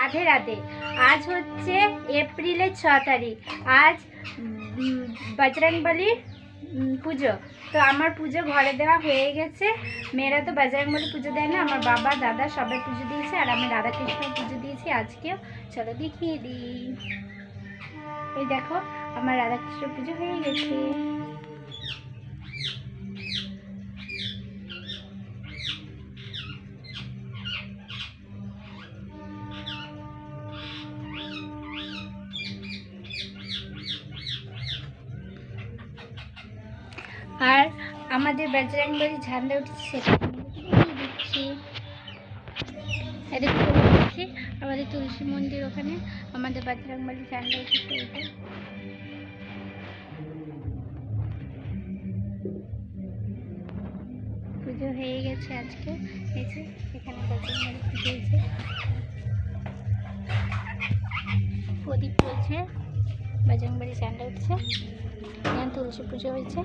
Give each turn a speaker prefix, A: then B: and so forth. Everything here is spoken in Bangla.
A: রাধে রাধে। আজ হচ্ছে এপ্রিলের 6 তারিখ। আজ বজরংবলীর পুজো। তো আমার পুজো ঘরে দেওয়া হয়ে গেছে। মেয়েরা তো বজরংবলী পুজো দেয় না, আমার বাবা দাদা সবাই পুজো দিয়েছে, আর আমি রাধাকৃষ্ণ পুজো দিয়েছি আজকেও। চলো দেখিয়ে দিই। এই দেখো আমার রাধাকৃষ্ণ পুজো হয়ে গেছে। আর আমাদের বজরংবলী ঝান্ডা উঠেছে, সেটা দিচ্ছি। এদিকে দিচ্ছি আমাদের তুলসী মন্দির, ওখানে আমাদের বজরংবলী ঝান্ডা উঠেছে। পুজো হয়ে গেছে আজকে। এই যে এখানে বজরংবলী পুজো হয়েছে, প্রদীপ চলছে, বজরংবলী ঝান্ডা উঠছে, এখানে তুলসী পুজো হয়েছে।